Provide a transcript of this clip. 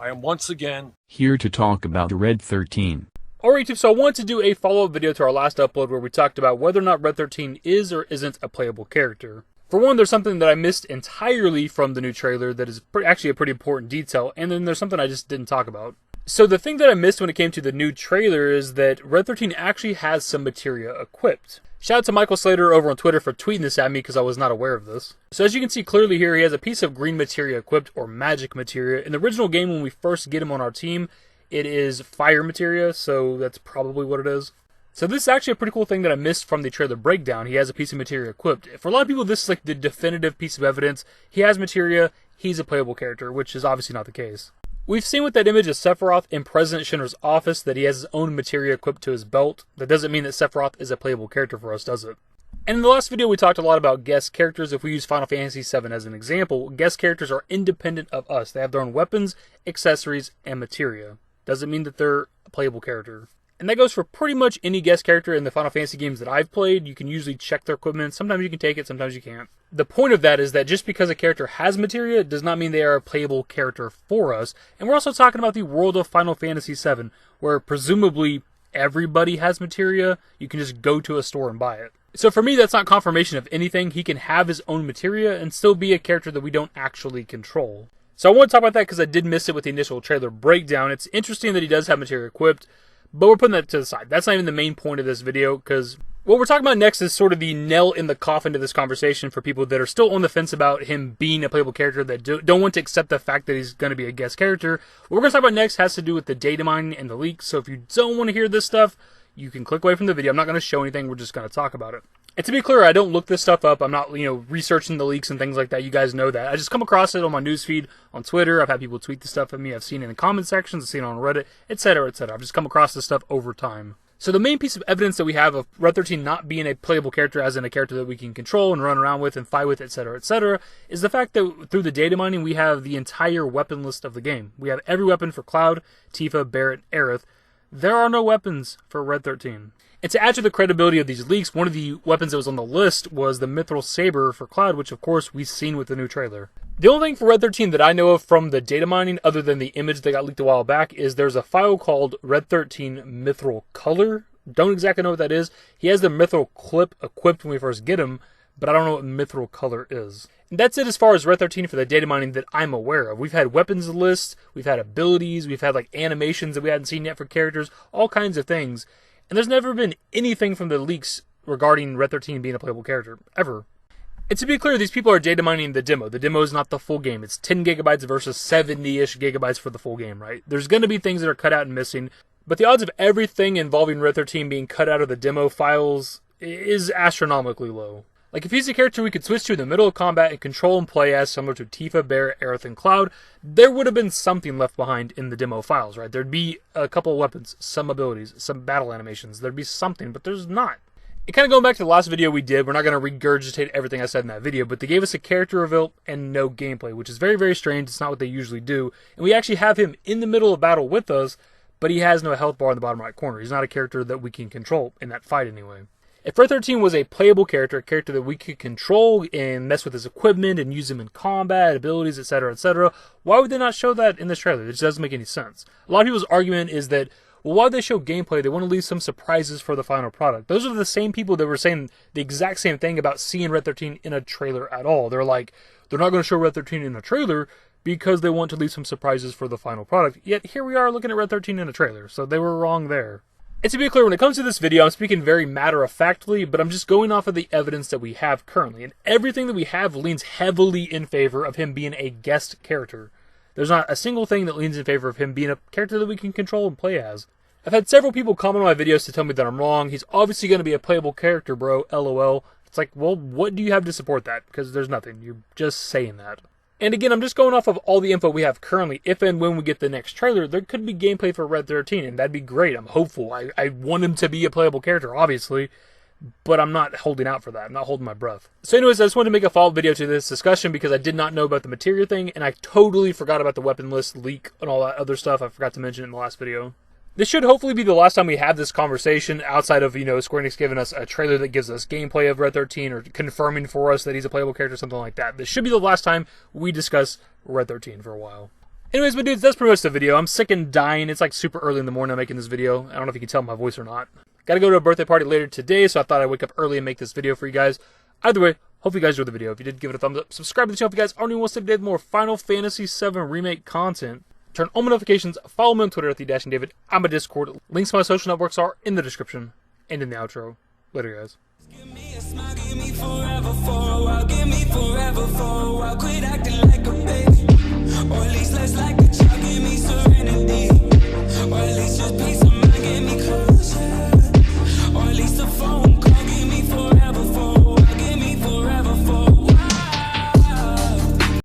I am once again here to talk about the Red XIII. Alright YouTube, so I wanted to do a follow-up video to our last upload where we talked about whether or not Red XIII is or isn't a playable character. For one, there's something that I missed entirely from the new trailer that is actually a pretty important detail, and then there's something I just didn't talk about. So the thing that I missed when it came to the new trailer is that Red XIII actually has some materia equipped. Shout out to Michael Slater over on Twitter for tweeting this at me because I was not aware of this. So as you can see clearly here, he has a piece of green materia equipped, or magic materia. In the original game, when we first get him on our team, it is fire materia, so that's probably what it is. So this is actually a pretty cool thing that I missed from the trailer breakdown. He has a piece of materia equipped. For a lot of people, this is like the definitive piece of evidence. He has materia, he's a playable character, which is obviously not the case. We've seen with that image of Sephiroth in President Shinra's office that he has his own materia equipped to his belt. That doesn't mean that Sephiroth is a playable character for us, does it? And in the last video, we talked a lot about guest characters. If we use Final Fantasy VII as an example, guest characters are independent of us. They have their own weapons, accessories, and materia. Doesn't mean that they're a playable character. And that goes for pretty much any guest character in the Final Fantasy games that I've played. You can usually check their equipment. Sometimes you can take it, sometimes you can't. The point of that is that just because a character has materia does not mean they are a playable character for us. And we're also talking about the world of Final Fantasy VII, where presumably everybody has materia. You can just go to a store and buy it. So for me, that's not confirmation of anything. He can have his own materia and still be a character that we don't actually control. So I want to talk about that because I did miss it with the initial trailer breakdown. It's interesting that he does have materia equipped, but we're putting that to the side. That's not even the main point of this video, because what we're talking about next is sort of the nail in the coffin to this conversation for people that are still on the fence about him being a playable character, that don't want to accept the fact that he's going to be a guest character. What we're going to talk about next has to do with the data mining and the leaks, so if you don't want to hear this stuff, you can click away from the video. I'm not going to show anything, we're just going to talk about it. And to be clear, I don't look this stuff up. I'm not, researching the leaks and things like that. You guys know that. I just come across it on my newsfeed on Twitter. I've had people tweet this stuff at me. I've seen it in the comment sections. I've seen it on Reddit, etc., etc. I've just come across this stuff over time. So the main piece of evidence that we have of Red XIII not being a playable character, as in a character that we can control and run around with and fight with, etc., etc., is the fact that through the data mining, we have the entire weapon list of the game. We have every weapon for Cloud, Tifa, Barret, Aerith. There are no weapons for Red XIII. And to add to the credibility of these leaks, one of the weapons that was on the list was the Mithril Saber for Cloud, which of course we've seen with the new trailer. The only thing for Red XIII that I know of from the data mining, other than the image that got leaked a while back, is there's a file called Red XIII Mithril Color. Don't exactly know what that is. He has the Mithril Clip equipped when we first get him, but I don't know what Mithril Color is. And that's it as far as Red XIII for the data mining that I'm aware of. We've had weapons lists, we've had abilities, we've had animations that we hadn't seen yet for characters, all kinds of things. And there's never been anything from the leaks regarding Red XIII being a playable character, ever. And to be clear, these people are data mining the demo. The demo is not the full game. It's 10 gigabytes versus 70-ish gigabytes for the full game, right? There's going to be things that are cut out and missing, but the odds of everything involving Red XIII being cut out of the demo files is astronomically low. Like, if he's a character we could switch to in the middle of combat and control and play as, similar to Tifa, Barret, Aerith, and Cloud, there would have been something left behind in the demo files, right? There'd be a couple of weapons, some abilities, some battle animations. There'd be something, but there's not. And kind of going back to the last video we did, we're not going to regurgitate everything I said in that video, but they gave us a character reveal and no gameplay, which is very, very strange. It's not what they usually do. And we actually have him in the middle of battle with us, but he has no health bar in the bottom right corner. He's not a character that we can control in that fight anyway. If Red XIII was a playable character, a character that we could control and mess with his equipment and use him in combat, abilities, etc., etc., why would they not show that in this trailer? It just doesn't make any sense. A lot of people's argument is that, well, why would they show gameplay? They want to leave some surprises for the final product. Those are the same people that were saying the exact same thing about seeing Red XIII in a trailer at all. They're like, they're not going to show Red XIII in a trailer because they want to leave some surprises for the final product. Yet here we are looking at Red XIII in a trailer, so they were wrong there. And to be clear, when it comes to this video, I'm speaking very matter-of-factly, but I'm just going off of the evidence that we have currently. And everything that we have leans heavily in favor of him being a guest character. There's not a single thing that leans in favor of him being a character that we can control and play as. I've had several people comment on my videos to tell me that I'm wrong. He's obviously going to be a playable character, bro. LOL. It's like, well, what do you have to support that? Because there's nothing. You're just saying that. And again, I'm just going off of all the info we have currently. If and when we get the next trailer, there could be gameplay for Red XIII, and that'd be great. I'm hopeful. I want him to be a playable character, obviously, but I'm not holding out for that. I'm not holding my breath. So anyways, I just wanted to make a follow-up video to this discussion because I did not know about the materia thing, and I totally forgot about the weapon list leak and all that other stuff I forgot to mention in the last video. This should hopefully be the last time we have this conversation outside of, Square Enix giving us a trailer that gives us gameplay of Red XIII or confirming for us that he's a playable character, something like that. This should be the last time we discuss Red XIII for a while. Anyways, my dudes, that's pretty much the video. I'm sick and dying. It's like super early in the morning I'm making this video. I don't know if you can tell my voice or not. Gotta go to a birthday party later today, so I thought I'd wake up early and make this video for you guys. Either way, hope you guys enjoyed the video. If you did, give it a thumbs up. Subscribe to the channel if you guys already want to see more Final Fantasy VII Remake content. Turn on notifications. Follow me on Twitter at @dashingdavid. I'm a Discord. Links to my social networks are in the description and in the outro. Later, guys. Give me a smile, give me forever for a while, give me forever for a while. Quit acting like a baby, or at least less like a child. Give me serenity.